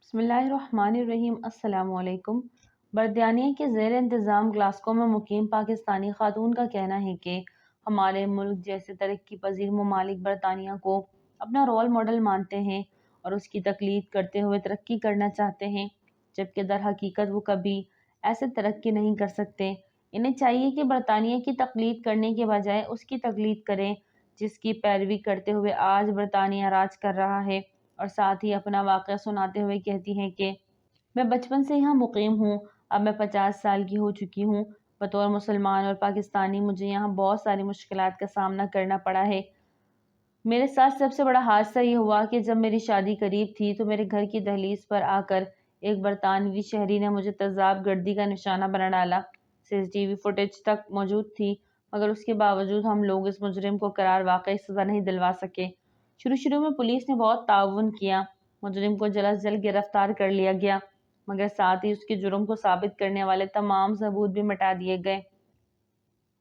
بسم اللہ الرحمن الرحیم۔ السلام علیکم۔ برطانیہ کے زیر انتظام گلاسکو میں مقیم پاکستانی خاتون کا کہنا ہے کہ ہمارے ملک جیسے ترقی پذیر ممالک برطانیہ کو اپنا رول ماڈل مانتے ہیں اور اس کی تقلید کرتے ہوئے ترقی کرنا چاہتے ہیں، جبکہ در حقیقت وہ کبھی ایسے ترقی نہیں کر سکتے۔ انہیں چاہیے کہ برطانیہ کی تقلید کرنے کے بجائے اس کی تقلید کریں جس کی پیروی کرتے ہوئے آج برطانیہ راج کر رہا ہے، اور ساتھ ہی اپنا واقعہ سناتے ہوئے کہتی ہیں کہ میں بچپن سے یہاں مقیم ہوں، اب میں 50 سال کی ہو چکی ہوں۔ بطور مسلمان اور پاکستانی مجھے یہاں بہت ساری مشکلات کا سامنا کرنا پڑا ہے۔ میرے ساتھ سب سے بڑا حادثہ یہ ہوا کہ جب میری شادی قریب تھی تو میرے گھر کی دہلیز پر آ کر ایک برطانوی شہری نے مجھے تیزاب گردی کا نشانہ بنا ڈالا۔ CCTV فوٹیج تک موجود تھی، مگر اس کے باوجود ہم لوگ اس مجرم کو قرار واقعی سزا نہیں دلوا سکے۔ شروع میں پولیس نے بہت تعاون کیا، مجرم کو جلد از جلد گرفتار کر لیا گیا، مگر ساتھ ہی اس کے جرم کو ثابت کرنے والے تمام ثبوت بھی مٹا دیے گئے۔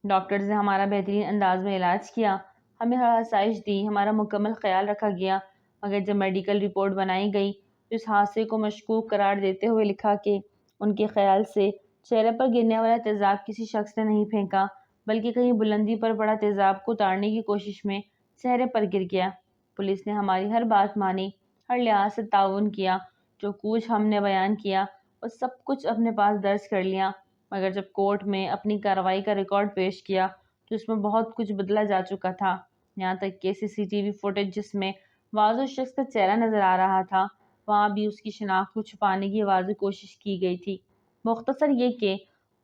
ڈاکٹرز نے ہمارا بہترین انداز میں علاج کیا، ہمیں ہر آسائش دی، ہمارا مکمل خیال رکھا گیا، مگر جب میڈیکل رپورٹ بنائی گئی تو اس حادثے کو مشکوک قرار دیتے ہوئے لکھا کہ ان کے خیال سے چہرے پر گرنے والا تیزاب کسی شخص نے نہیں پھینکا، بلکہ کہیں بلندی پر پڑا تیزاب کو اتارنے کی کوشش میں چہرے پر گر گیا۔ پولیس نے ہماری ہر بات مانی، ہر لحاظ سے تعاون کیا، جو کچھ ہم نے بیان کیا وہ سب کچھ اپنے پاس درج کر لیا، مگر جب کورٹ میں اپنی کارروائی کا ریکارڈ پیش کیا تو اس میں بہت کچھ بدلا جا چکا تھا، یہاں تک کہ CCTV فوٹیج جس میں واضح شخص کا چہرہ نظر آ رہا تھا، وہاں بھی اس کی شناخت کو چھپانے کی واضح کوشش کی گئی تھی۔ مختصر یہ کہ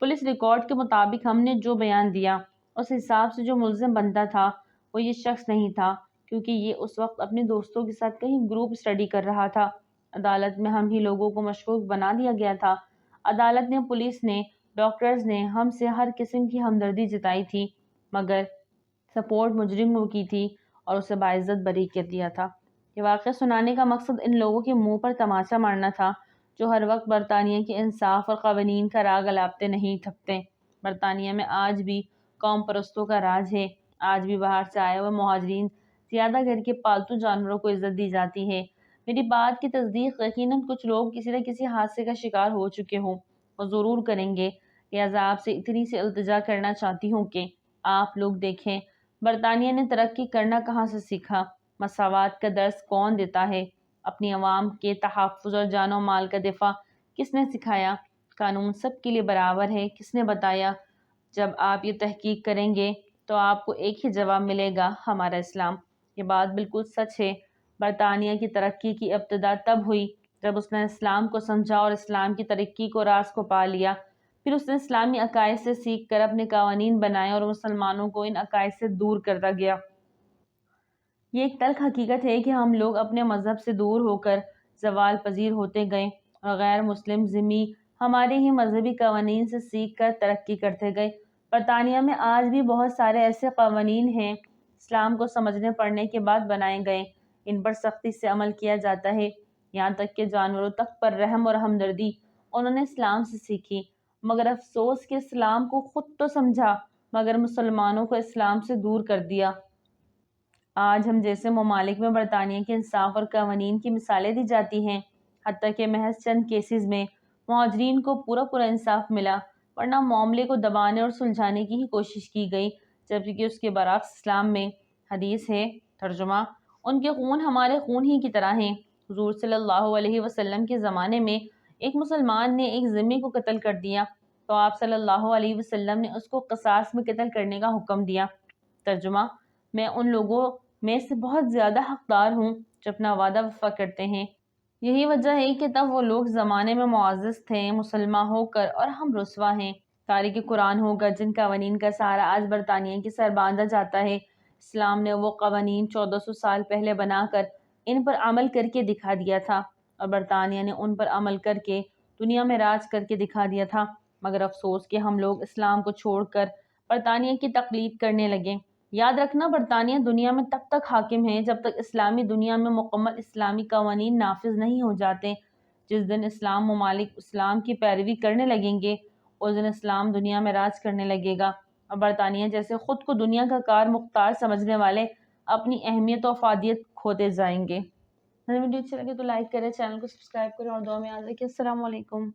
پولیس ریکارڈ کے مطابق ہم نے جو بیان دیا اس حساب سے جو ملزم بنتا تھا وہ یہ شخص نہیں تھا، کیونکہ یہ اس وقت اپنے دوستوں کے ساتھ کہیں گروپ اسٹڈی کر رہا تھا۔ عدالت میں ہم ہی لوگوں کو مشکوک بنا دیا گیا تھا۔ عدالت نے، پولیس نے، ڈاکٹرز نے ہم سے ہر قسم کی ہمدردی جتائی تھی، مگر سپورٹ مجرم کو کی تھی اور اسے باعزت بری کر دیا تھا۔ یہ واقعہ سنانے کا مقصد ان لوگوں کے منہ پر تماچا مارنا تھا جو ہر وقت برطانیہ کے انصاف اور قوانین کا راگ الاپتے نہیں تھکتے۔ برطانیہ میں آج بھی قوم پرستوں کا راج ہے، آج بھی باہر سے آئے ہوئے مہاجرین زیادہ گھر کے پالتو جانوروں کو عزت دی جاتی ہے۔ میری بات کی تصدیق یقیناً کچھ لوگ کسی نہ کسی حادثے کا شکار ہو چکے ہوں، وہ ضرور کریں گے۔ لہٰذا آپ سے اتنی سی التجا کرنا چاہتی ہوں کہ آپ لوگ دیکھیں برطانیہ نے ترقی کرنا کہاں سے سیکھا، مساوات کا درس کون دیتا ہے، اپنی عوام کے تحفظ اور جان و مال کا دفاع کس نے سکھایا، قانون سب کے لیے برابر ہے کس نے بتایا۔ جب آپ یہ تحقیق کریں گے تو آپ کو ایک ہی جواب ملے گا، ہمارا اسلام۔ یہ بات بالکل سچ ہے۔ برطانیہ کی ترقی کی ابتدا تب ہوئی جب اس نے اسلام کو سمجھا اور اسلام کی ترقی کو راز کو پا لیا، پھر اس نے اسلامی عقائد سے سیکھ کر اپنے قوانین بنائے اور مسلمانوں کو ان عقائد سے دور کرتا گیا۔ یہ ایک تلخ حقیقت ہے کہ ہم لوگ اپنے مذہب سے دور ہو کر زوال پذیر ہوتے گئے اور غیر مسلم ذمہ ہمارے ہی مذہبی قوانین سے سیکھ کر ترقی کرتے گئے۔ برطانیہ میں آج بھی بہت سارے ایسے قوانین ہیں اسلام کو سمجھنے پڑھنے کے بعد بنائے گئے، ان پر سختی سے عمل کیا جاتا ہے، یہاں تک کہ جانوروں تک پر رحم اور ہمدردی انہوں نے اسلام سے سیکھی، مگر افسوس کہ اسلام کو خود تو سمجھا مگر مسلمانوں کو اسلام سے دور کر دیا۔ آج ہم جیسے ممالک میں برطانیہ کے انصاف اور قوانین کی مثالیں دی جاتی ہیں، حتیٰ کہ محض چند کیسز میں مہاجرین کو پورا انصاف ملا، ورنہ معاملے کو دبانے اور سلجھانے کی ہی کوشش کی گئی، جبکہ اس کے برعکس اسلام میں حدیث ہے، ترجمہ: ان کے خون ہمارے خون ہی کی طرح ہیں۔ حضور صلی اللہ علیہ وسلم کے زمانے میں ایک مسلمان نے ایک ذمہ کو قتل کر دیا تو آپ صلی اللہ علیہ وسلم نے اس کو قصاص میں قتل کرنے کا حکم دیا۔ ترجمہ: میں ان لوگوں میں سے بہت زیادہ حقدار ہوں جو اپنا وعدہ وفا کرتے ہیں۔ یہی وجہ ہے کہ تب وہ لوگ زمانے میں معزز تھے مسلمہ ہو کر اور ہم رسوا ہیں۔ تاریخ قرآن ہوگا جن قوانین کا سہارا آج برطانیہ کی سر باندھا جاتا ہے۔ اسلام نے وہ قوانین 1400 سال پہلے بنا کر ان پر عمل کر کے دکھا دیا تھا اور برطانیہ نے ان پر عمل کر کے دنیا میں راج کر کے دکھا دیا تھا، مگر افسوس کہ ہم لوگ اسلام کو چھوڑ کر برطانیہ کی تقلید کرنے لگے۔ یاد رکھنا برطانیہ دنیا میں تب تک حاکم ہے جب تک اسلامی دنیا میں مکمل اسلامی قوانین نافذ نہیں ہو جاتے۔ جس دن اسلام ممالک اسلام کی پیروی کرنے لگیں گے اس دن اسلام دنیا میں راج کرنے لگے گا اور برطانیہ جیسے خود کو دنیا کا کار مختار سمجھنے والے اپنی اہمیت و افادیت کھوتے جائیں گے۔ اگر ویڈیو اچھی لگے تو لائک کریں، چینل کو سبسکرائب کریں اور دعا میں یاد رکھیں۔ السلام علیکم۔